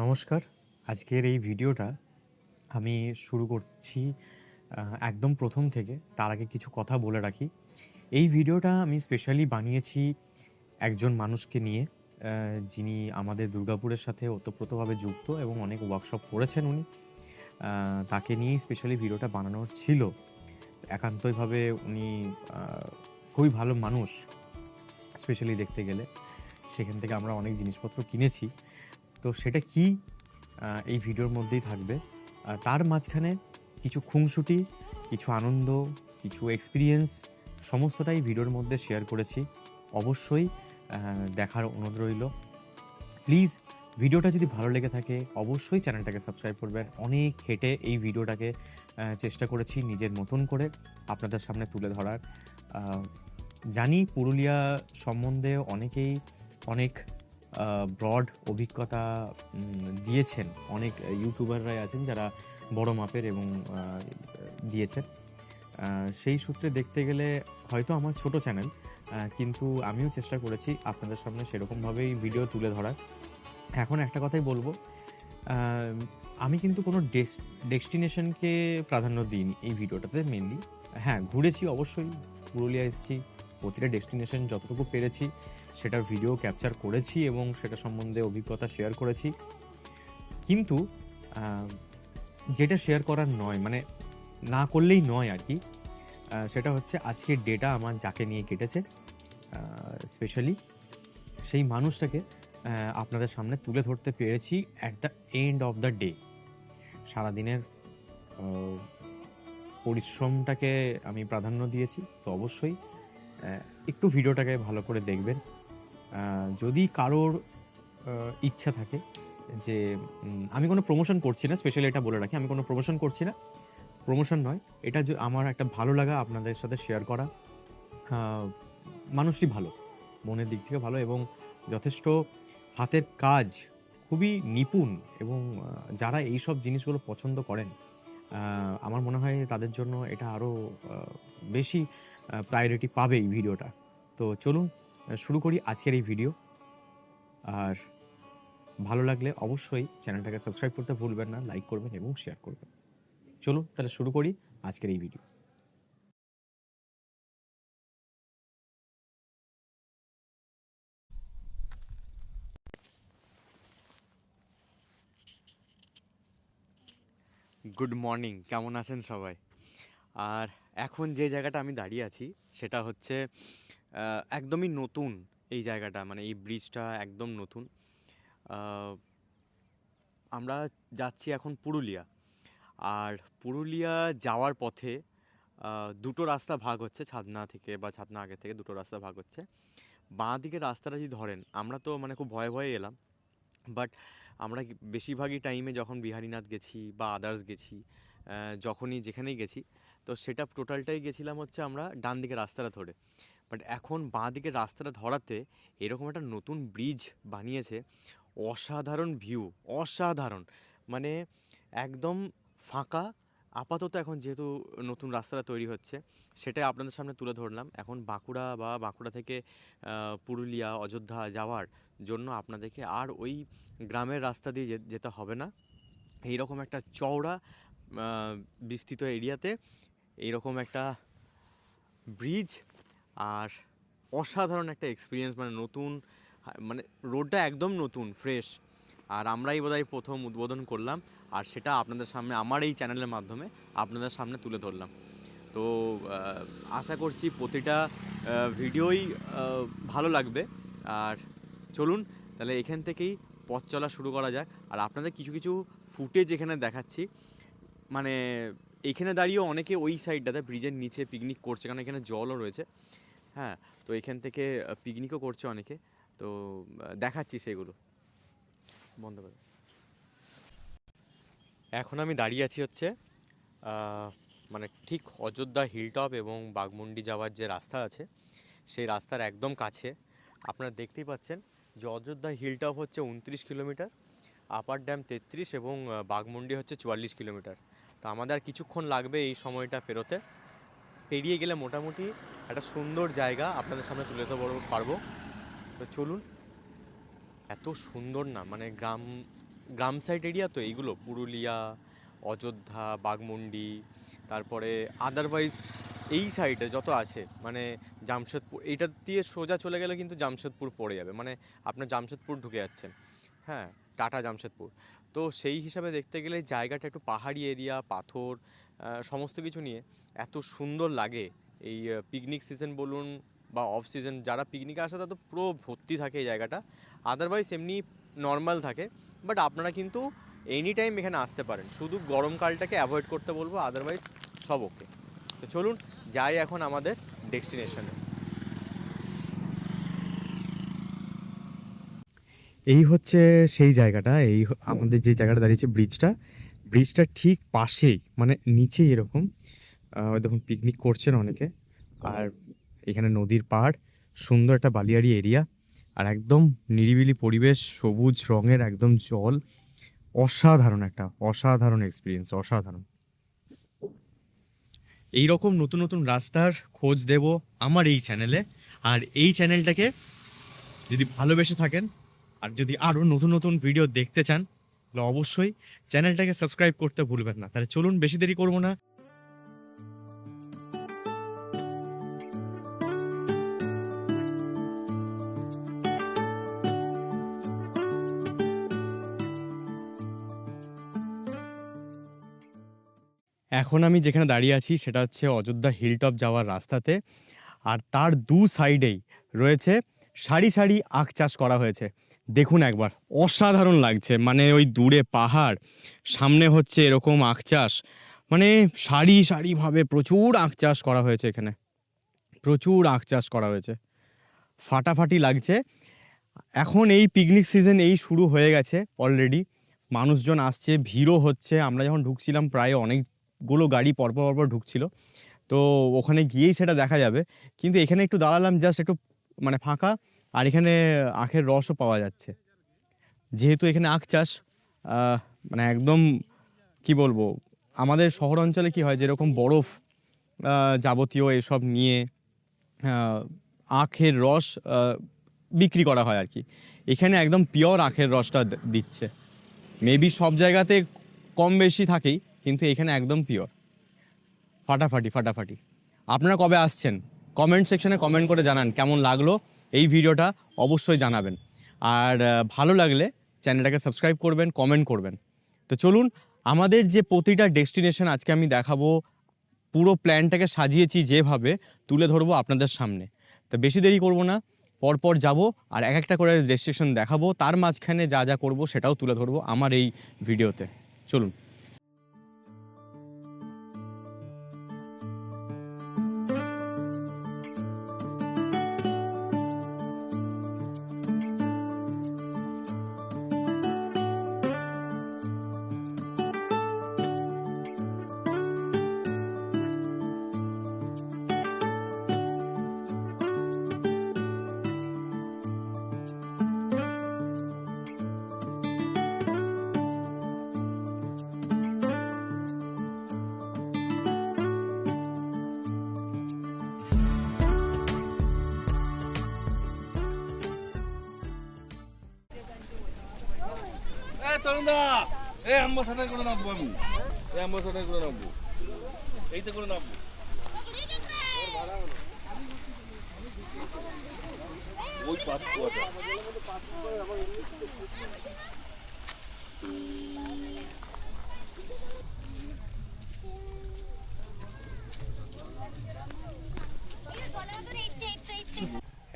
নমস্কার। আজকের এই ভিডিওটা আমি শুরু করছি একদম প্রথম থেকে। তার আগে কিছু কথা বলে রাখি। এই ভিডিওটা আমি স্পেশালি বানিয়েছি একজন মানুষকে নিয়ে, যিনি আমাদের দুর্গাপুরের সাথে ওতপ্রোতভাবে যুক্ত এবং অনেক ওয়ার্কশপ করেছেন উনি। তাকে নিয়েই স্পেশালি ভিডিওটা বানানোর ছিল। একান্তইভাবে উনি আ খুবই ভালো মানুষ, স্পেশালি দেখতে গেলে। সেখান থেকে আমরা অনেক জিনিসপত্র কিনেছি। তো সেটা কি এই ভিডিওর মধ্যেই থাকবে। তার মাঝখানে কিছু খুনসুটি, কিছু আনন্দ, কিছু এক্সপেরিয়েন্স সমস্তটাই ভিডিওর মধ্যে শেয়ার করেছি। অবশ্যই দেখার অনুরোধ রইল। প্লিজ ভিডিওটা যদি ভালো লেগে থাকে অবশ্যই চ্যানেলটাকে সাবস্ক্রাইব করবেন। অনেক খেটে এই ভিডিওটাকে চেষ্টা করেছি নিজের মতন করে আপনাদের সামনে তুলে ধরার। জানি পুরুলিয়া সম্বন্ধে অনেকেই অনেক ব্রড অভিজ্ঞতা দিয়েছেন। অনেক ইউটিউবাররাই আছেন যারা বড় মাপের এবং দিয়েছেন। সেই সূত্রে দেখতে গেলে হয়তো আমার ছোট চ্যানেল, কিন্তু আমিও চেষ্টা করেছি আপনাদের সামনে সেরকমভাবেই ভিডিও তুলে ধরার। এখন একটা কথাই বলবো, আমি কিন্তু কোনো ডেস্টিনেশনকে প্রাধান্য দিইনি এই ভিডিওটাতে মেনলি। হ্যাঁ, ঘুরেছি অবশ্যই, পুরুলিয়া এসেছি, প্রতিটা ডেস্টিনেশন যতটুকু পেরেছি সেটার ভিডিও ক্যাপচার করেছি এবং সেটা সম্বন্ধে অভিজ্ঞতা শেয়ার করেছি। কিন্তু যেটা শেয়ার করার নয়, মানে না করলেই নয় আর কি, সেটা হচ্ছে আজকের ডেটা আমার যাকে নিয়ে কেটেছে, স্পেশালি সেই মানুষটাকে আপনাদের সামনে তুলে ধরতে পেরেছি at the end of the day. সারাদিনের পরিশ্রমটাকে আমি প্রাধান্য দিয়েছি। তো অবশ্যই একটু ভিডিওটাকে ভালো করে দেখবেন। যদি কারোর ইচ্ছা থাকে যে আমি কোনো প্রমোশন করছি না, স্পেশালি এটা বলে রাখি, আমি কোনো প্রমোশন করছি না, প্রমোশন নয়, এটা যে আমার একটা ভালো লাগা আপনাদের সাথে শেয়ার করা। মানুষটি ভালো, মনের দিক থেকে ভালো এবং যথেষ্ট হাতের কাজ, খুবই নিপুণ এবং যারা এইসব জিনিসগুলো পছন্দ করেন, আমার মনে হয় তাদের জন্য এটা আরও বেশি প্রায়োরিটি পাবে এই ভিডিওটা। তো চলুন শুরু করি আজকের এই ভিডিও। আর ভালো লাগলে অবশ্যই চ্যানেলটাকে সাবস্ক্রাইব করতে ভুলবেন না, লাইক করবেন এবং শেয়ার করবেন। চলুন তাহলে শুরু করি আজকের এই ভিডিও। গুড মর্নিং, কেমন আছেন সবাই? আর এখন যে জায়গাটা আমি দাঁড়িয়ে আছি সেটা হচ্ছে একদমই নতুন। এই জায়গাটা, মানে এই ব্রিজটা একদম নতুন। আমরা যাচ্ছি এখন পুরুলিয়া। আর পুরুলিয়া যাওয়ার পথে দুটো রাস্তা ভাগ হচ্ছে, ছাদনা থেকে বা ছাদনা আগে থেকে দুটো রাস্তা ভাগ হচ্ছে। বাঁ দিকের রাস্তাটা যদি ধরেন, আমরা তো মানে খুব ভয়ে ভয়ে এলাম, বাট আমরা বেশিরভাগই টাইমে যখন বিহারীনাথ গেছি বা আদার্স গেছি, যখনই যেখানেই গেছি, তো সেটা টোটালটাই গেছিলাম হচ্ছে আমরা ডান দিকের রাস্তাটা ধরে। বাট এখন বাঁ দিকের রাস্তাটা ধরাতে এরকম একটা নতুন ব্রিজ বানিয়েছে। অসাধারণ ভিউ, অসাধারণ, মানে একদম ফাঁকা। আপাতত এখন যেহেতু নতুন রাস্তাটা তৈরি হচ্ছে, সেটাই আপনাদের সামনে তুলে ধরলাম। এখন বাঁকুড়া বা বাঁকুড়া থেকে পুরুলিয়া অযোধ্যা যাওয়ার জন্য আপনাদেরকে আর ওই গ্রামের রাস্তা দিয়ে যেতে হবে না। এইরকম একটা চওড়া বিস্তৃত এরিয়াতে এইরকম একটা ব্রিজ, আর অসাধারণ একটা এক্সপিরিয়েন্স, মানে নতুন, মানে রোডটা একদম নতুন ফ্রেশ। আর আমরাই বোধহয় প্রথম উদ্বোধন করলাম, আর সেটা আপনাদের সামনে আমার এই চ্যানেলের মাধ্যমে আপনাদের সামনে তুলে ধরলাম। তো আশা করছি প্রতিটা ভিডিওই ভালো লাগবে। আর চলুন তাহলে এখান থেকেই পথ চলা শুরু করা যাক। আর আপনাদের কিছু কিছু ফুটেজ এখানে দেখাচ্ছি, মানে এইখানে দাঁড়িয়েও অনেকে ওই সাইডটাতে ব্রিজের নিচে পিকনিক করছে, কারণ এখানে জলও রয়েছে। হ্যাঁ, তো এখান থেকে পিকনিকও করছে অনেকে। তো দেখাচ্ছি সেগুলো। বন্ধ করে। এখন আমি দাঁড়িয়ে আছি হচ্ছে মানে ঠিক অযোধ্যা হিলটপ এবং বাঘমুন্ডি যাওয়ার যে রাস্তা আছে সেই রাস্তার একদম কাছে। আপনারা দেখতেই পাচ্ছেন যে অযোধ্যা হিলটপ হচ্ছে 29 কিলোমিটার, আপার ড্যাম 33 এবং বাঘমুন্ডি হচ্ছে 44 কিলোমিটার। তো আমাদের আর কিছুক্ষণ লাগবে এই সময়টা পেরোতে। পেরিয়ে গেলে মোটামুটি একটা সুন্দর জায়গা আপনাদের সামনে তুলে ধরতে পারবো। তো চলুন। এত সুন্দর না, মানে গ্রাম গ্রাম সাইড এরিয়া তো এইগুলো, পুরুলিয়া, অযোধ্যা, বাঘমুন্ডি, তারপরে আদারওয়াইজ এই সাইডে যত আছে মানে জামশেদপুর, এইটা দিয়ে সোজা চলে গেলে কিন্তু জামশেদপুর পড়ে যাবে, মানে আপনার জামশেদপুর ঢুকে যাচ্ছেন, হ্যাঁ, টাটা জামশেদপুর। তো সেই হিসাবে দেখতে গেলে জায়গাটা একটু পাহাড়ি এরিয়া, পাথর, সমস্ত কিছু নিয়ে এত সুন্দর লাগে। এই পিকনিক সিজন বলুন বা অফ সিজন, যারা পিকনিকে আসে তাদের তো পুরো ভর্তি থাকে এই জায়গাটা। আদারওয়াইজ এমনি নর্মাল থাকে, বাট আপনারা কিন্তু এনি টাইম এখানে আসতে পারেন, শুধু গরমকালটাকে অ্যাভয়েড করতে বলবো, আদারওয়াইজ সব ওকে। তো চলুন যাই এখন আমাদের ডেস্টিনেশনে। এই হচ্ছে সেই জায়গাটা, আমাদের যে জায়গাটা দাঁড়িয়েছে ব্রিজটা ঠিক পাশেই, মানে নিচেই এরকম দেখুন পিকনিক করছেন অনেকে। আর এখানে নদীর পাড়, সুন্দর একটা বালিয়াড়ি এরিয়া, আর একদম নিরিবিলি পরিবেশ, সবুজ রঙের একদম জল, অসাধারণ এক্সপিরিয়েন্স, অসাধারণ। এই রকম নতুন নতুন রাস্তার খোঁজ দেব আমার এই চ্যানেলে। আর এই চ্যানেলটাকে যদি ভালোবেসে থাকেন আর যদি আরও নতুন নতুন ভিডিও দেখতে চান, তাহলে অবশ্যই চ্যানেলটাকে সাবস্ক্রাইব করতে ভুলবেন না। তাহলে চলুন বেশি দেরি করবো না। এখন আমি যেখানে দাঁড়িয়ে আছি সেটা হচ্ছে অযোধ্যা হিলটপ যাওয়ার রাস্তাতে, আর তার দু সাইডেই রয়েছে সারি সারি আখ চাষ করা হয়েছে। দেখুন একবার, অসাধারণ লাগছে, মানে ওই দূরে পাহাড়, সামনে হচ্ছে এরকম আখ চাষ, মানে সারি সারিভাবে প্রচুর আখ চাষ করা হয়েছে এখানে, প্রচুর আখ চাষ করা হয়েছে, ফাটাফাটি লাগছে। এখন এই পিকনিক সিজন এই শুরু হয়ে গেছে অলরেডি, মানুষজন আসছে, ভিড়ও হচ্ছে। আমরা যখন ঢুকছিলাম প্রায় অনেকগুলো গাড়ি পরপর পরপর ঢুকছিল, তো ওখানে গিয়েই সেটা দেখা যাবে। কিন্তু এখানে একটু দাঁড়ালাম, জাস্ট একটু মানে ফাঁকা, আর এখানে আখের রসও পাওয়া যাচ্ছে। যেহেতু এখানে আখ চাষ, মানে একদম কি বলবো, আমাদের শহর অঞ্চলে কি হয় যেরকম বরফ যাবতীয় এসব নিয়ে আখের রস বিক্রি করা হয় আর কি, এখানে একদম পিওর আখের রসটা দিচ্ছে। মেবি সব জায়গাতে কম বেশি থাকেই, কিন্তু এখানে একদম পিওর, ফাটাফাটি ফাটাফাটি। আপনারা কবে আসছেন কমেন্ট সেকশনে কমেন্ট করে জানান কেমন লাগলো এই ভিডিওটা, অবশ্যই জানাবেন। আর ভালো লাগলে চ্যানেলটাকে সাবস্ক্রাইব করবেন, কমেন্ট করবেন। তো চলুন, আমাদের যে প্রতিটা ডেস্টিনেশন আজকে আমি দেখাবো, পুরো প্ল্যানটাকে সাজিয়েছি যেভাবে, তুলে ধরবো আপনাদের সামনে। তো বেশি দেরি করব না, পরপর যাব আর এক একটা করে ডেস্টিনেশন দেখাবো, তার মাঝখানে যা যা করব সেটাও তুলে ধরবো আমার এই ভিডিওতে। চলুন। তরুণদা, এই অ্যাম্বাসাডার করে নামবো আমি, এই অ্যাম্বাসাডার করে নামবো, এইতে করে নামবো। ওই পাঁচ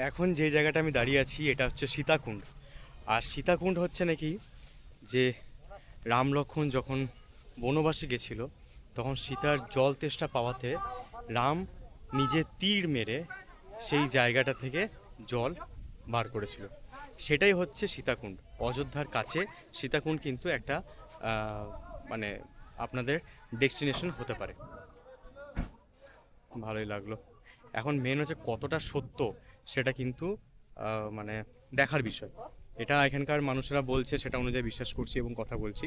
এখন যে জায়গাটা আমি দাঁড়িয়ে আছি এটা হচ্ছে সীতাকুণ্ড। আর সীতাকুণ্ড হচ্ছে নাকি যে রাম লক্ষ্মণ যখন বনবাসে গেছিল, তখন সীতার জল তেষ্টা পাওয়াতে রাম নিজে তীর মেরে সেই জায়গাটা থেকে জল বার করেছিল। সেটাই হচ্ছে সীতাকুণ্ড, অযোধ্যার কাছে। সীতাকুণ্ড কিন্তু একটা মানে আপনাদের ডেস্টিনেশন হতে পারে। ভালোই লাগলো। এখন মেন হচ্ছে কতটা সত্য সেটা কিন্তু মানে দেখার বিষয়। এটা এখানকার মানুষরা বলছে, সেটা অনুযায়ী বিশ্বাস করছি এবং কথা বলছি।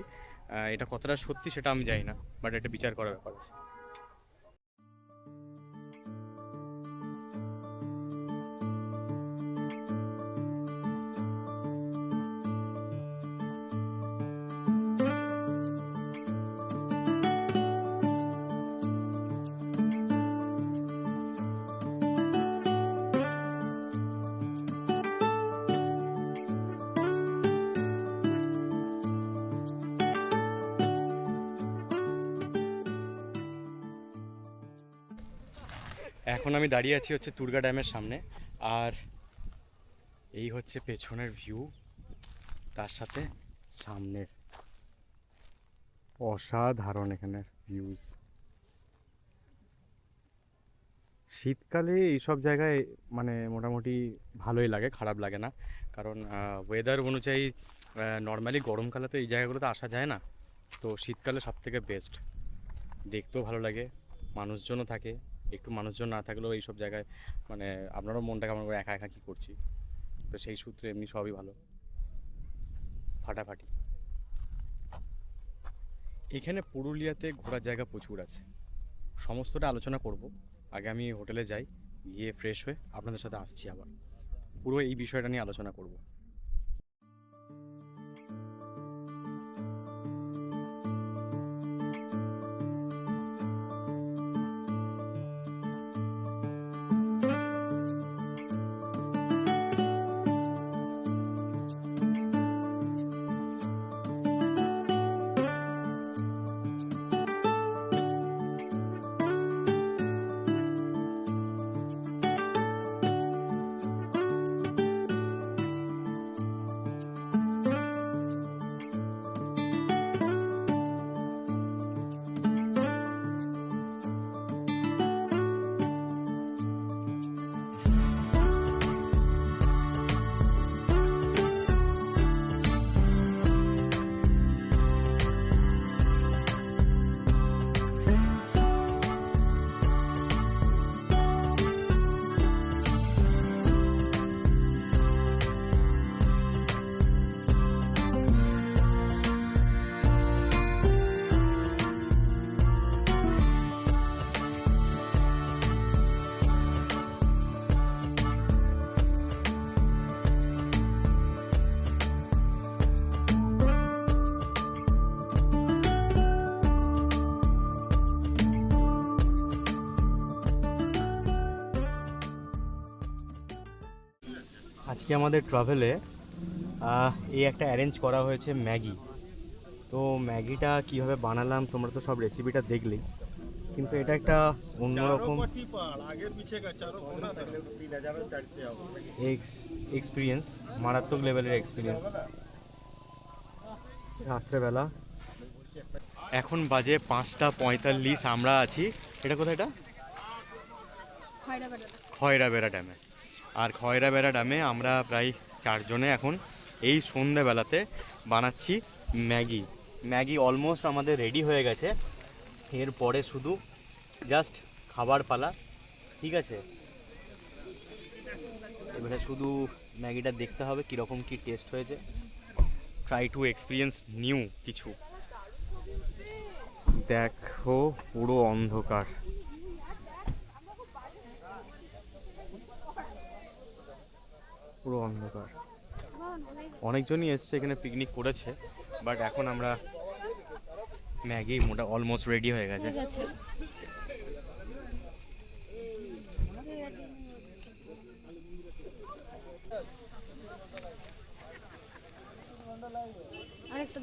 এটা কতটা সত্যি সেটা আমি জানি না, বাট এটা বিচার করার ব্যাপার আছে। এখন আমি দাঁড়িয়ে আছি হচ্ছে তুর্গা ড্যামের সামনে, আর এই হচ্ছে পেছনের ভিউ, তার সাথে সামনের অসাধারণ এখানের ভিউজ। শীতকালে এইসব জায়গায় মানে মোটামুটি ভালোই লাগে, খারাপ লাগে না, কারণ ওয়েদার অনুযায়ী নর্মালি গরমকালে তো এই জায়গাগুলোতে আসা যায় না, তো শীতকালে সব থেকে বেস্ট। দেখতেও ভালো লাগে, মানুষজনও থাকে, একটু মানুষজন না থাকলেও এইসব জায়গায় মানে আপনারও মনটা কেমন করে, একা একা কী করছি, তো সেই সূত্রে এমনি সবই ভালো, ফাটাফাটি। এখানে পুরুলিয়াতে ঘোরার জায়গা প্রচুর আছে, সমস্তটা আলোচনা করব। আগে আমি হোটেলে যাই, গিয়ে ফ্রেশ হয়ে আপনাদের সাথে আসছি, আবার পুরো এই বিষয়টা নিয়ে আলোচনা করব। আজকে আমাদের ট্রাভেলে এই একটা অ্যারেঞ্জ করা হয়েছে ম্যাগি। তো ম্যাগিটা কিভাবে বানালাম তোমরা তো সব রেসিপিটা দেখলেই, কিন্তু এটা একটা অন্যরকম এক্সপিরিয়েন্স, মারাত্মক লেভেলের এক্সপিরিয়েন্স। রাত্রেবেলা এখন বাজে 5:45, আমরা আছি, এটা কোথায়, এটা খয়রাবেড়া ড্যামে। আর খয়রাবেড়া ড্যামে আমরা প্রায় 4 জনে এখন এই সন্ধ্যেবেলাতে বানাচ্ছি ম্যাগি। ম্যাগি অলমোস্ট আমাদের রেডি হয়ে গেছে, এরপরে শুধু জাস্ট খাবার পালা, ঠিক আছে? এবারে শুধু ম্যাগিটা দেখতে হবে কীরকম কী টেস্ট হয়েছে, ট্রাই টু এক্সপিরিয়েন্স নিউ কিছু। দেখো পুরো অন্ধকার, পুরো অন্ধকার। অনেকজনই এসছে এখানে, পিকনিক করেছে, বাট এখন আমরা ম্যাগি মোটা অলমোস্ট রেডি হয়ে গেছে। আরেকটা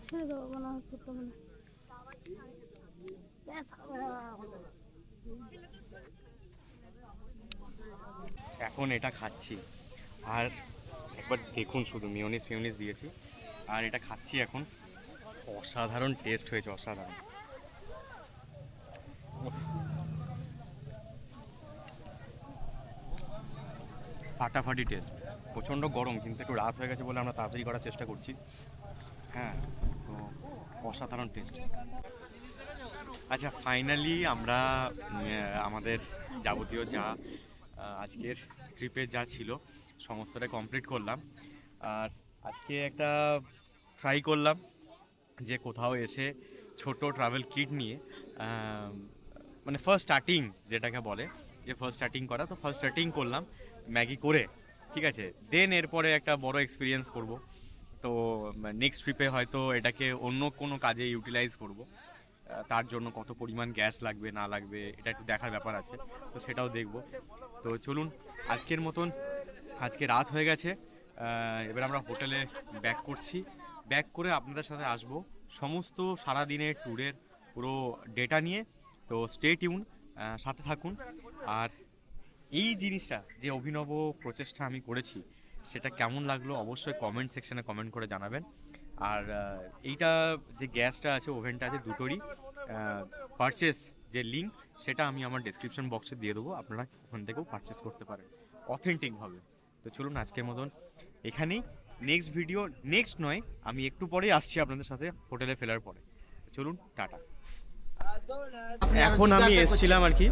ছেড়ে দেবো, মনে হয় করতে হবে না। এখন এটা খাচ্ছি, আর একবার দেখুন শুধু মিওনিস ফিওনিস দিয়েছি, আর এটা খাচ্ছি এখন। অসাধারণ টেস্ট হয়েছে, অসাধারণ। উফ, ফাটাফাটি টেস্ট। প্রচণ্ড গরম, কিন্তু একটু রাত হয়ে গেছে বলে আমরা তাড়াতাড়ি করার চেষ্টা করছি। হ্যাঁ, তো অসাধারণ টেস্ট। আচ্ছা, ফাইনালি আমরা আমাদের যাবতীয় যা আজকের ট্রিপে যা ছিল সমস্তটা কমপ্লিট করলাম। আর আজকে একটা ট্রাই করলাম যে কোথাও এসে ছোট ট্রাভেল কিট নিয়ে মানে ফার্স্ট স্টার্টিং যেটাকে বলে, যে ফার্স্ট স্টার্টিং করা, তো ফার্স্ট স্টার্টিং করলাম ম্যাগি করে, ঠিক আছে। দেন এরপরে একটা বড় এক্সপিরিয়েন্স করব। তো নেক্সট ট্রিপে হয়তো এটাকে অন্য কোনো কাজে ইউটিলাইজ করব। তার জন্য কত পরিমাণ গ্যাস লাগবে না লাগবে এটা একটু দেখার ব্যাপার আছে, তো সেটাও দেখব। তো চলুন, আজকের মতন, আজকে রাত হয়ে গেছে, এবার আমরা হোটেলে ব্যাক করছি। ব্যাক করে আপনাদের সাথে আসব সমস্ত সারাদিনের ট্যুরের পুরো ডেটা নিয়ে। তো স্টে টিউন, সাথে থাকুন। আর এই জিনিসটা যে অভিনব প্রচেষ্টা আমি করেছি সেটা কেমন লাগলো অবশ্যই কমেন্ট সেকশনে কমেন্ট করে জানাবেন। আর এইটা যে গ্যাসটা আছে, ওভেনটা আছে, দুটোরই পারচেস যে লিঙ্ক সেটা আমি আমার ডেসক্রিপশন বক্সে দিয়ে দেবো, আপনারা ওখান থেকেও পারচেস করতে পারেন অথেন্টিকভাবে। তো চলুন আজকের মতন এখানেই, নেক্সট ভিডিও, নেক্সট নয়, আমি একটু পরেই আসছি আপনাদের সাথে হোটেলে ফেরার পরে। চলুন, টাটা। এখন আমি এসেছিলাম আর কি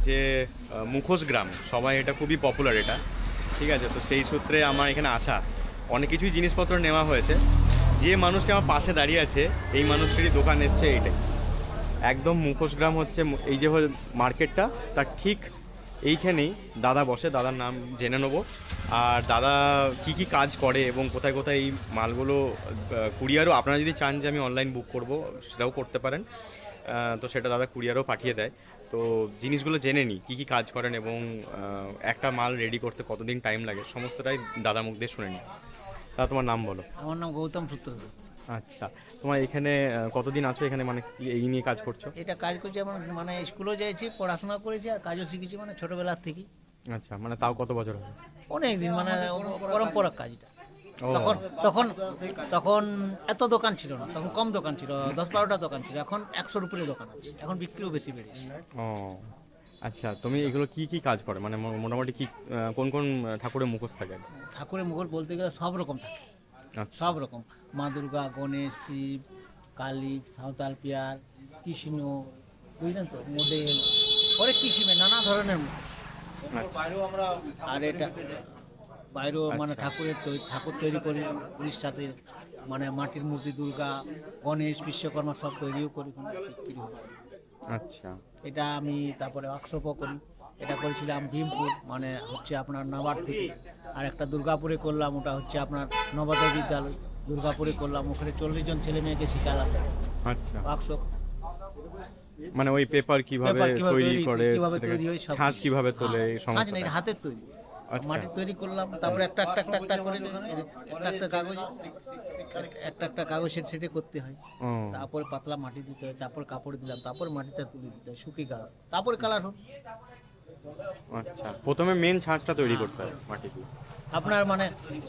যে মুখোশ গ্রাম, সবাই এটা খুবই পপুলার এটা, ঠিক আছে। তো সেই সূত্রে আমার এখানে আসা, অনেক কিছুই জিনিসপত্র নেওয়া হয়েছে। যে মানুষটা আমার পাশে দাঁড়িয়ে আছে এই মানুষটারই দোকান হচ্ছে এইটাই, একদম মুখোশ গ্রাম হচ্ছে এই যে মার্কেটটা, তার ঠিক এইখানেই দাদা বসে। দাদার নাম জেনে নেবো, আর দাদা কি কি কাজ করে এবং কোথায় কোথায় এই মালগুলো কুরিয়ারও, আপনারা যদি চান যে আমি অনলাইন বুক করব সেটাও করতে পারেন, তো সেটা দাদা কুরিয়ারও পাঠিয়ে দেয়। তো জিনিসগুলো জেনে নিই কী কী কাজ করেন এবং একটা মাল রেডি করতে কতদিন টাইম লাগে, সমস্তটাই দাদার মুখ দিয়ে শুনে নিই। দাদা, তোমার নাম বলো। আমার নাম গৌতম সূত্রধর। আচ্ছা, তোমার এখানে কতদিন আছো এখানে, মানে কি এই নিয়ে কাজ করছো? এটা কাজ করছি আমার, মানে স্কুলেও যাইছি, পড়াশোনা করেছি আর কাজও শিখেছি, মানে ছোটবেলার থেকেই। আচ্ছা, মানে তাও কত বছর হবে? অনেক দিন, মানে পরম্পরা কাজটা। ও তখন তখন তখন এত দোকান ছিল না, তখন কম দোকান ছিল, 10-12টা দোকান ছিল, এখন 100-র উপরে দোকান আছে, এখন বিক্রিও বেশি বেড়েছে। ও আচ্ছা, তুমি এগুলো কি কি কাজ করে, মানে মোটামুটি কি কোন কোন ঠাকুরের মুখোশ থাকে? ঠাকুরের মুখোশ বলতে গেলে সব রকম থাকে, আচ্ছা, সব রকম। মা দুর্গা, গণেশ, শিব, কালী, সাঁওতাল, পিয়ার, কৃষ্ণ, বুঝলেন তো, মডেল, অনেক কিসিমের নানা ধরনের মুখোশ। আর এটা বাইরেও মানে আচ্ছা। ঠাকুর তৈরি করি উড়িষ্যাতে, মানে মাটির মূর্তি, দুর্গা, গণেশ, বিশ্বকর্মা সব তৈরিও করি, বিক্রি হয়। আচ্ছা, এটা আমি তারপরে ওয়ার্কশপও করি। এটা করেছিলাম ভীমপুর, মানে হচ্ছে আপনার নবাব থেকে। আর একটা দুর্গাপুরে করলাম, ওটা হচ্ছে আপনার নবোদয় বিদ্যালয়, দুর্গাপুরে করলাম, ওখানে 40 জন ছেলে মেয়েকে শিখালাম আচ্ছা, ওয়ার্কশপ। মানে ওই পেপার কিভাবে তৈরি করে, কিভাবে সেটাকে তৈরি হয়, সব ছাঁচ কিভাবে তোলে, এই ছাঁচ সমস্ত? না, এটা হাতের তৈরি, আচ্ছা। মাটির তৈরি করলাম, তারপরে একটা একটা একটা একটা করে একটা কাগজ, একটা একটা কাগজ সেটে করতে হয়। ও তারপরে পাতলা মাটি দিতে হয়, তারপর কাপড় দিলাম, তারপর মাটিটা তুলে দিতে হয়, শুকিয়ে গেল, তারপরে কালার হোক। আচ্ছা, প্রথমে মেন ছাঁচটা তৈরি করতে হয় মাটি দিয়ে। আপনার মানে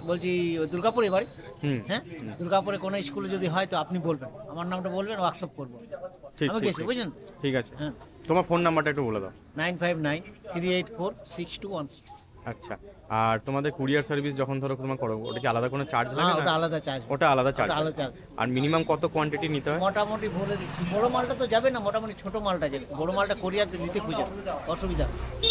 বলছি ওই দুর্গাপুরে বাড়ি। হুম, হ্যাঁ, দুর্গাপুরে কোনো স্কুলে যদি হয় তো আপনি বলবেন, আমার নামটা বলবেন, ওয়ার্কশপ করবো। ঠিক আমি ঠিক গেছি, ঠিক। বুঝলেন তো? ঠিক আছে, হ্যাঁ, তোমার ফোন নাম্বারটা একটু বলে দাও। 9593846216। আচ্ছা, আর তোমাদের কুরিয়ার সার্ভিস যখন ধরো তোমার করো, ওটা কি আলাদা কোনো চার্জ হ্যাঁ, লাগে ওটা না? আলাদা চার্জ, ওটা আলাদা চার্জ। আলাদা চার্জ। আর মিনিমাম কত কোয়ান্টিটি নিতে হয়? মোটামুটি বলে দিচ্ছি, বড় মালটা তো যাবে না, মোটামুটি ছোট মালটা যাবে। বড় মালটা কোরিয়ার নিতে খুঁজে অসুবিধা,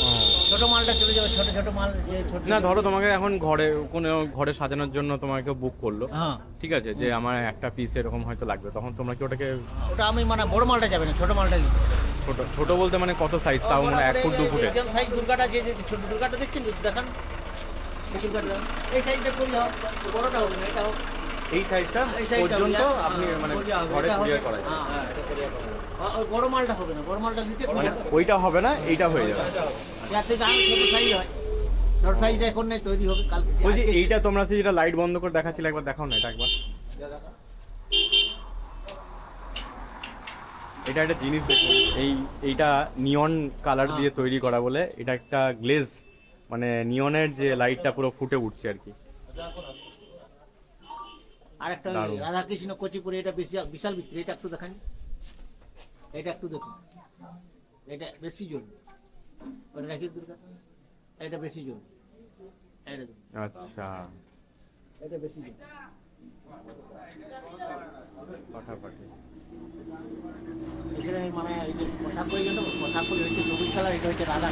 ও, ছোট মালটা চলে যাবে। ছোট ছোট মাল যে ছোট, না ধরো তোমাকে এখন ঘরে কোনো ঘরে সাজানোর জন্য তোমাকে বুক করলো, হ্যাঁ, ঠিক আছে, যে আমার একটা পিস এরকম হয়তো লাগবে, তখন তোমরা কি ওটাকে ওটা আমি মানে বড় মালটা যাবে না, ছোট মালটা নিতে হবে। ছোট ছোট বলতে মানে কত সাইজ, তাও মানে 1 ফুট 2 ফুটে? যেমন সাইজ দুর্গাটা, যে ছোট দুর্গাটা দেখছেন, দেখান এই দুর্গাটা, এই সাইজটা করি হোক, বড়টা হবে না, এটা হোক, এই সাইজটা এই সাইজটা পর্যন্ত হবে, আপনি মানে কোরিয়া হবে, ঘরে এটা হবে। কুরিয়ার করায়? হ্যাঁ, ওই বড় মালটা হবে না, বড় মালটা নিতে মানে খুঁজে, ওইটা হবে না, এইটা হয়ে যাবে। যার থেকে আরো ছোট সাইজ হয়, ছোট সাইজটা এখন নেই, তৈরি হবে কালকে। বলছি আজকে- এইটা তোমরা যেটা লাইট বন্ধ করে দেখাচ্ছিলে, একবার দেখাও না এটা একবার। এটা একটা জিনিস দেখুন, এইটা নিয়ন কালার দিয়ে তৈরি করা বলে, এটা একটা গ্লেজ, মানে নিয়নের যে লাইটটা পুরো ফুটে উঠছে আর কি। আর একটা দারুণ। রাধাকৃষ্ণ কচিপুরে, এটা বেশি বিশাল বিক্রি, এটা একটু দেখান, এটা একটু দেখুন, এটা বেশি জল, ওটা রাখি দুর্গা, এটা বেশি জল, এটা দেখুন, আচ্ছা, এটা বেশি দাম। ফাটাফাটি। এখানে মানে এই যে কথা কই গেল, কথা কই হচ্ছে সবুজ কালার, এটা হচ্ছে রাধা।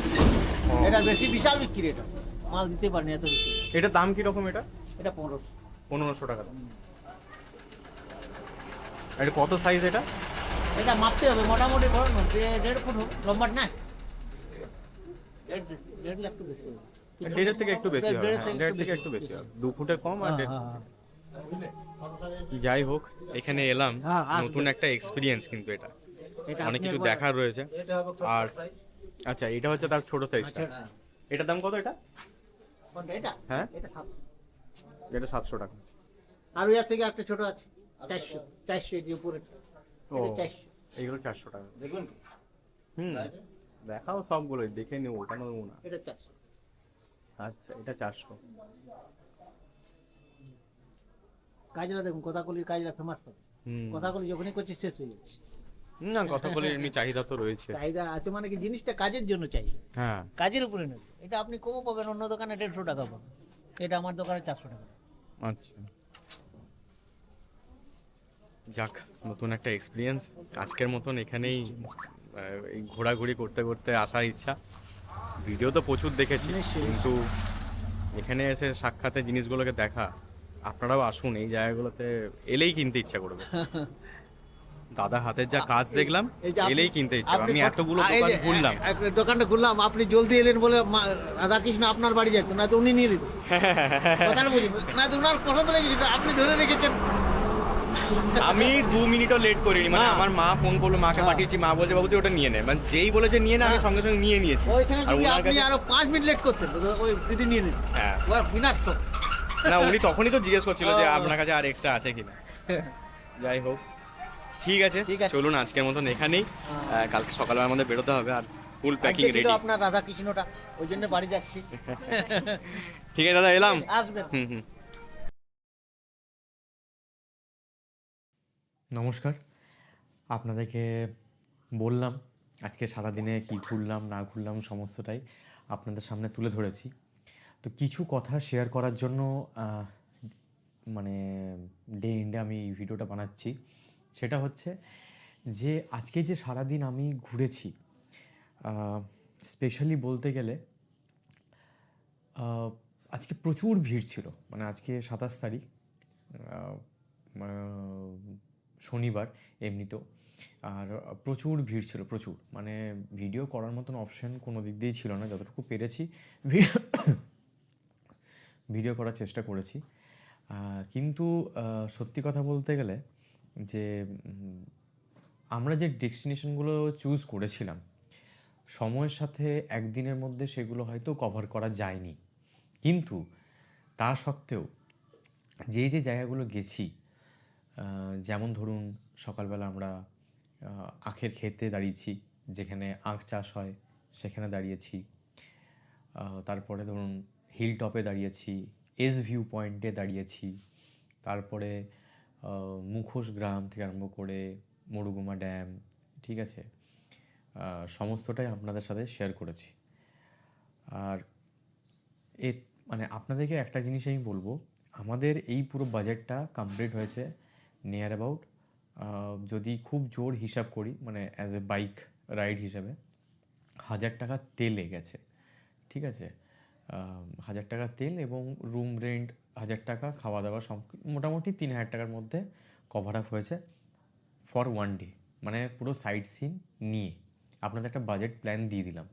ও। এটা বেশি বিশাল বিক্রি, এটা মাল দিতে পারেনি এত বিক্রি। এটার দাম কিরকম? এটা এটা 1500। 1500 টাকা দাম। এটা কত সাইজ এটা? এটা মাপতে হবে মোটামুটি ধরুন 1.5 ফুট হোক, লম্বা না 1.5 লাখ বেশি হবে। দেড়ের থেকে একটু বেশি হবে, দেড়ের হ্যাঁ, থেকে দেড় থেকে একটু বেশি হবে, 2 ফুটের কম আর হ্যাঁ, দেড়। হ্যাঁ, যাই হোক, এখানে এলাম, হ্যাঁ, আসবেন। নতুন একটা এক্সপিরিয়েন্স কিন্তু এটা, এটা অনেক আপনি কিছু একবার- দেখার রয়েছে। এটা হবে আর আচ্ছা, এটা হচ্ছে তার ছোট সাইজটা। আচ্ছা, এটার দাম কত এটা? কোনটা এটা? হ্যাঁ, এটা 700। এটা 700 টাকা। আর এর থেকে একটা ছোট আছে 400 এই যে উপরে, ও, এটা 400। এইগুলো 400 টাকা। দেখুন হুম, দেখাও সবগুলোই, দেখে নেবো, ওটা নেবো না। এটা 400। আচ্ছা, এটা 400। কাজলা দেখুন, কথাকলির কাজলা ফেমাস তো। হুম, কথাকলি যখনই করছিস শেষ হয়ে যাচ্ছে। না, কথা বলে এমনি চাহিদা তো রয়েছে। চাহিদা আছে মানে কি, জিনিসটা কাজের জন্য চাহিদা, হ্যাঁ, কাজের উপরে নেবে। এটা আপনি কমও পাবেন, অন্য দোকানে 150 টাকা পাবেন, এটা আমার দোকানে 400 টাকা। আচ্ছা, যাক, নতুন একটা এক্সপিরিয়েন্স। আজকের মতন এখানেই এই ঘোরাঘুরি করতে করতে আসার ইচ্ছা। ভিডিও তো প্রচুর দেখেছি, নিশ্চয়ই। কিন্তু এখানে এসে সাক্ষাতে জিনিসগুলোকে দেখা, আপনারাও আসুন, এই জায়গাগুলোতে এলেই কিনতে ইচ্ছা করবে। দাদা হাতের যা কাজ দেখলাম, এই যে আপনি- এলেই কিনতে ইচ্ছা করবে। আপনি আমি কত- এতগুলো এই দোকান যে ঘুরলাম। দোকানটা ঘুরলাম, আপনি জলদি এলেন বলে রাধাকৃষ্ণ আপনার বাড়ি যেত না, তো উনি নিয়ে দিত। কথা বুঝি না, তো উনার পছন্দ লেগেছিল, আপনি ধরে রেখেছেন। আমি 2 মিনিটও লেট করিনি, মানে হ্যাঁ। আমার মা ফোন করলো, মাকে হ্যাঁ। পাঠিয়েছি, মা বলছে বাবু তুই ওটা নিয়ে নে, মানে যেই বলেছে নিয়ে নে, আমি সঙ্গে সঙ্গে নিয়ে নিয়েছি। ওইখানে আর যদি ওনার আপনি কাছে, আরো 5 মিনিট লেট করতেন, তো ওই দিদি নিয়ে নিন। হ্যাঁ, ওরা বিনাট শখ। না, উনি তখনই তো জিজ্ঞেস করছিল যে ও। আপনার কাছে আর এক্সট্রা আছে কিনা। যাই হোক, ঠিক আছে, ঠিক আছে। চলুন আজকের মতন এখানেই। হ্যাঁ। কালকে সকালবেলা আমাদের বেরোতে হবে, আর ফুল প্যাকিং আজকে ছিল রেডি। আপনার রাধাকৃষ্ণটা, ওই জন্য বাড়ি যাচ্ছি। ঠিক আছে দাদা, এলাম। আসবেন। হুম হুম। নমস্কার, আপনাদেরকে বললাম আজকে সারাদিনে কি ঘুরলাম না ঘুরলাম সমস্তটাই আপনাদের সামনে তুলে ধরেছি। তো কিছু কথা শেয়ার করার জন্য মানে ডে এন্ডে আমি এই ভিডিওটা বানাচ্ছি। সেটা হচ্ছে যে আজকে যে সারাদিন আমি ঘুরেছি, স্পেশালি বলতে গেলে আজকে প্রচুর ভিড় ছিল। মানে আজকে 27 তারিখ, শনিবার এমনিতেও, আর প্রচুর ভিড় ছিল, প্রচুর। মানে ভিডিও করার মতন অপশন কোনো দিক দিয়েই ছিল না। যতটুকু পেরেছি ভিডিও করার চেষ্টা করেছি, কিন্তু সত্যি কথা বলতে গেলে যে আমরা যে ডেস্টিনেশনগুলো চুজ করেছিলাম, সময়ের সাথে একদিনের মধ্যে সেগুলো হয়তো কভার করা যায়নি, কিন্তু তা সত্ত্বেও যে যে জায়গাগুলো গেছি, যেমন ধরুন সকালবেলা আমরা আখের ক্ষেতে দাঁড়িয়েছি, যেখানে আখ চাষ হয় সেখানে দাঁড়িয়েছি। তারপরে ধরুন হিল টপে দাঁড়িয়েছি, এস ভিউ পয়েন্টে দাঁড়িয়েছি, তারপরে মুখোশ গ্রাম থেকে আরম্ভ করে মরুগুমা ড্যাম, ঠিক আছে, সমস্তটাই আপনাদের সাথে শেয়ার করেছি। আর এ মানে আপনাদেরকে একটা জিনিস আমি বলবো, আমাদের এই পুরো বাজেটটা কমপ্লিট হয়েছে নিয়ার অ্যাবাউট, যদি খুব জোর হিসাব করি, মানে অ্যাজ এ বাইক রাইড হিসাবে 1000 টাকা তেলে গেছে, ঠিক আছে। 1000 টাকা তেল এবং রুম রেন্ট 1000 টাকা, খাওয়া দাওয়া সব মোটামুটি 3000 টাকার মধ্যে কভার আপ হয়েছে ফর 1 ডে। মানে পুরো সাইট সিন নিয়ে আপনাদের একটা বাজেট প্ল্যান দিয়ে দিলাম।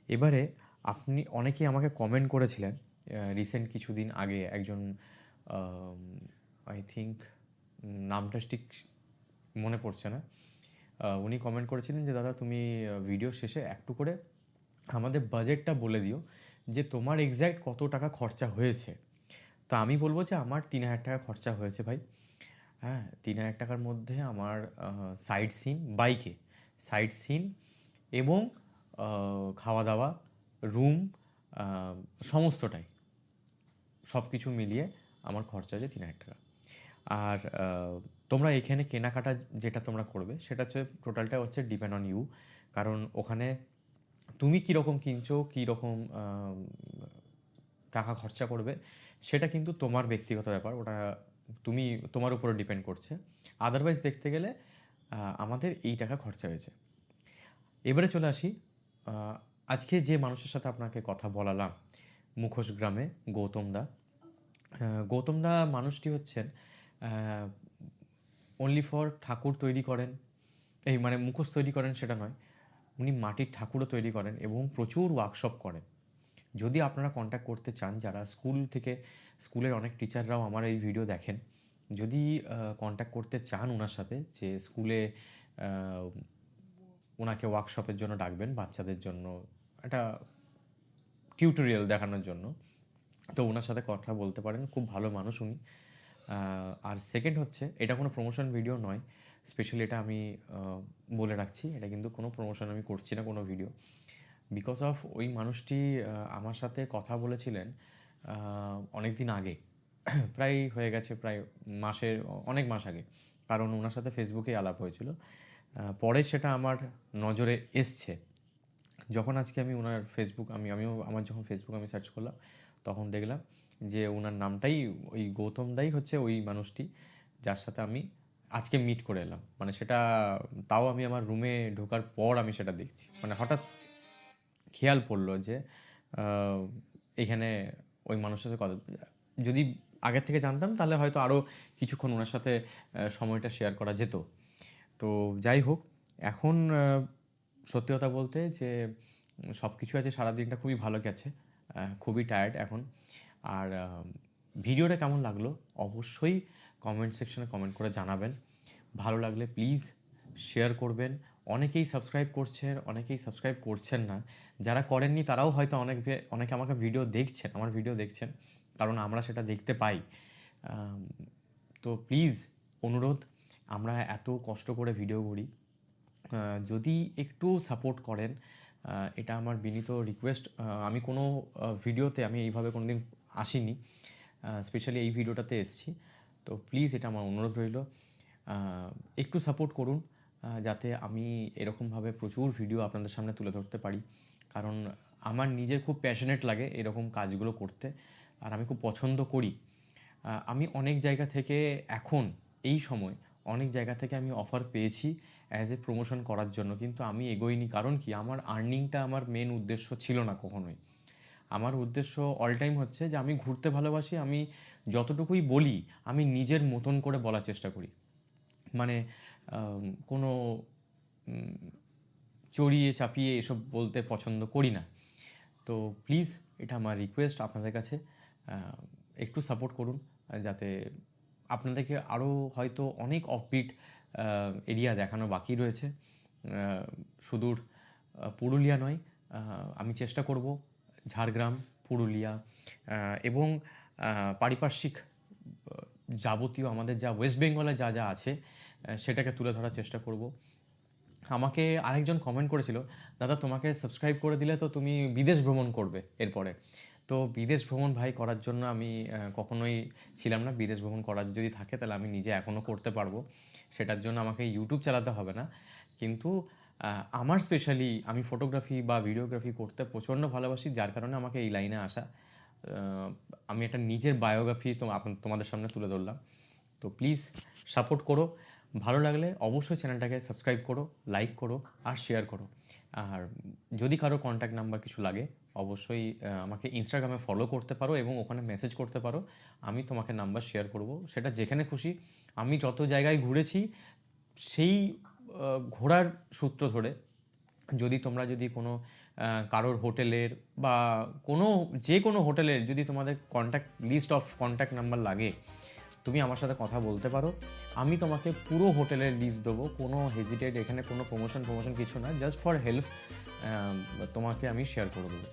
এবারে আপনি অনেকেই আমাকে কমেন্ট করেছিলেন রিসেন্ট কিছুদিন আগে, একজন আই থিঙ্ক নামটা ঠিক মনে পড়ছে না, উনি কমেন্ট করেছিলেন যে দাদা তুমি ভিডিও শেষে একটু করে আমাদের বাজেটটা বলে দিও, যে তোমার এক্স্যাক্ট কত টাকা খরচা হয়েছে। তো আমি বলবো যে আমার 3000 টাকা খরচা হয়েছে ভাই। হ্যাঁ, 3000 টাকার মধ্যে আমার সাইট সিন, বাইকে সাইট সিন এবং খাওয়া দাওয়া, রুম, সমস্তটাই, সব কিছু মিলিয়ে আমার খরচা আছে 3000 টাকা। আর তোমরা এখানে কেনাকাটা যেটা তোমরা করবে সেটা হচ্ছে টোটালটা হচ্ছে ডিপেন্ড অন ইউ, কারণ ওখানে তুমি কীরকম কিনছো, কীরকম টাকা খরচা করবে সেটা কিন্তু তোমার ব্যক্তিগত ব্যাপার, ওটা তোমার উপরে ডিপেন্ড করছে। আদারওয়াইজ দেখতে গেলে আমাদের এই টাকা খরচা হয়েছে। এবারে চলে আসি আজকে যে মানুষের সাথে আপনাকে কথা বলালাম, মুখোশ গ্রামে গৌতম দা মানুষটি হচ্ছেন অনলি ফর ঠাকুর তৈরি করেন, এই মানে মুখোশ তৈরি করেন সেটা নয়, উনি মাটির ঠাকুরও তৈরি করেন এবং প্রচুর ওয়ার্কশপ করেন। যদি আপনারা কন্ট্যাক্ট করতে চান, যারা স্কুলের অনেক টিচাররাও আমার এই ভিডিও দেখেন, যদি কন্ট্যাক্ট করতে চান ওনার সাথে, যে স্কুলে ওনাকে ওয়ার্কশপের জন্য ডাকবেন, বাচ্চাদের জন্য একটা টিউটোরিয়াল দেখানোর জন্য, তো ওনার সাথে কথা বলতে পারেন। খুব ভালো মানুষ উনি। আর সেকেন্ড হচ্ছে, এটা কোনো প্রমোশন ভিডিও নয়, স্পেশালি এটা আমি বলে রাখছি, এটা কিন্তু কোনো প্রমোশন আমি করছি না কোনো ভিডিও। বিকজ অফ ওই মানুষটি আমার সাথে কথা বলেছিলেন অনেক দিন আগে, প্রায় হয়ে গেছে প্রায় অনেক মাস আগে, কারণ ওনার সাথে ফেসবুকে আলাপ হয়েছিল। পরে সেটা আমার নজরে এসছে যখন আজকে আমি ওনার ফেসবুক আমার যখন ফেসবুক আমি সার্চ করলাম, তখন দেখলাম যে ওনার নামটাই, ওই গৌতম দাই হচ্ছে ওই মানুষটি যার সাথে আমি আজকে মিট করে এলাম। মানে সেটা তাও আমি আমার রুমে ঢোকার পর আমি সেটা দেখছি, মানে হঠাৎ খেয়াল পড়লো যে এখানে ওই মানুষের সাথে কথা, যদি আগের থেকে জানতাম তাহলে হয়তো আরও কিছুক্ষণ ওনার সাথে সময়টা শেয়ার করা যেত। তো যাই হোক, এখন সত্যি কথা বলতে যে সব কিছু আছে, সারাদিনটা খুবই ভালো গেছে, খুবই টায়ার্ড এখন। আর ভিডিওটা কেমন লাগলো অবশ্যই কমেন্ট সেকশনে কমেন্ট করে জানাবেন। ভালো লাগলে প্লিজ শেয়ার করবেন। অনেকেই সাবস্ক্রাইব করছেন, অনেকেই সাবস্ক্রাইব করছেন না। যারা করেননি তারাও হয়তো অনেকে আমাকে আমার ভিডিও দেখছেন, কারণ আমরা সেটা দেখতে পাই। তো প্লিজ অনুরোধ, আমরা এত কষ্ট করে ভিডিও করি, যদি একটু সাপোর্ট করেন, এটা আমার বিনীত রিকোয়েস্ট। আমি কোনো ভিডিওতে আমি এইভাবে কোনো দিন আসিনি, স্পেশালি এই ভিডিওটাতে এসেছি। তো প্লিজ এটা আমার অনুরোধ রইল, একটু সাপোর্ট করুন, যাতে আমি এরকমভাবে প্রচুর ভিডিও আপনাদের সামনে তুলে ধরতে পারি। কারণ আমার নিজের খুব প্যাশনেট লাগে এরকম কাজগুলো করতে, আর আমি খুব পছন্দ করি। আমি অনেক জায়গা থেকে এই সময় অনেক জায়গা থেকে আমি অফার পেয়েছি অ্যাজ এ প্রমোশন করার জন্য, কিন্তু আমি এগোইনি। কারণ কি, আমার আর্নিংটা আমার মেন উদ্দেশ্য ছিল না কখনোই। আমার উদ্দেশ্য অল টাইম হচ্ছে যে আমি ঘুরতে ভালোবাসি, আমি যতটুকুই বলি আমি নিজের মতন করে বলার চেষ্টা করি, মানে কোনো চড়িয়ে চাপিয়ে এসব বলতে পছন্দ করি না। তো প্লিজ এটা আমার রিকোয়েস্ট আপনাদের কাছে, একটু সাপোর্ট করুন, যাতে আপনাদেরকে আরও হয়তো অনেক অফবিট এরিয়া দেখানো বাকি রয়েছে, সুদূর পুরুলিয়া নয়। আমি চেষ্টা করব ঝাড়গ্রাম, পুরুলিয়া এবং পারিপার্শ্বিক যাবতীয় আমাদের যা ওয়েস্ট বেঙ্গলে যা যা আছে সেটাকে তুলে ধরার চেষ্টা করব। আমাকে আরেকজন কমেন্ট করেছিল, দাদা তোমাকে সাবস্ক্রাইব করে দিলে তো তুমি বিদেশ ভ্রমণ করবে এরপরে। তো বিদেশ ভ্রমণ ভাই করার জন্য আমি কখনোই ছিলাম না। বিদেশ ভ্রমণ করার যদি থাকে তাহলে আমি নিজে এখনও করতে পারবো, সেটার জন্য আমাকে ইউটিউব চালাতে হবে না। কিন্তু আমার স্পেশালি আমি ফটোগ্রাফি বা ভিডিওগ্রাফি করতে প্রচণ্ড ভালোবাসি, যার কারণে আমাকে এই লাইনে আসা। আমি একটা নিজের বায়োগ্রাফি তোমাদের সামনে তুলে ধরলাম। তো প্লিজ সাপোর্ট করো, ভালো লাগলে অবশ্যই চ্যানেলটাকে সাবস্ক্রাইব করো, লাইক করো আর শেয়ার করো। আর যদি কারো কন্ট্যাক্ট নাম্বার কিছু লাগে অবশ্যই আমাকে ইনস্টাগ্রামে ফলো করতে পারো এবং ওখানে মেসেজ করতে পারো, আমি তোমাকে নাম্বার শেয়ার করব, সেটা যেখানে খুশি। আমি যত জায়গায় ঘুরেছি সেই ঘোরার সূত্র ধরে তোমরা যদি কোনো কারোর হোটেলের বা যে কোনো হোটেলের যদি তোমাদের লিস্ট অফ কন্ট্যাক্ট নাম্বার লাগে, তুমি আমার সাথে কথা বলতে পারো, আমি তোমাকে পুরো হোটেলের লিস্ট দেবো। কোনো হেজিটেট, এখানে কোনো প্রমোশন কিছু না, জাস্ট ফর হেল্প তোমাকে আমি শেয়ার করে দেবো।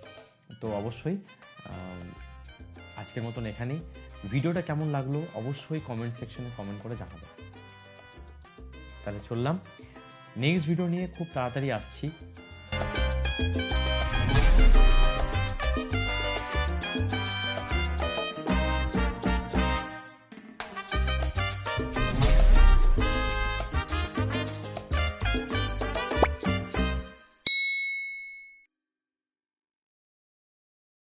তো অবশ্যই আজকের মতন এখানেই। ভিডিওটা কেমন লাগলো অবশ্যই কমেন্ট সেকশনে কমেন্ট করে জানাবে। তাহলে চললাম, নেক্সট ভিডিও নিয়ে খুব তাড়াতাড়ি আসছি।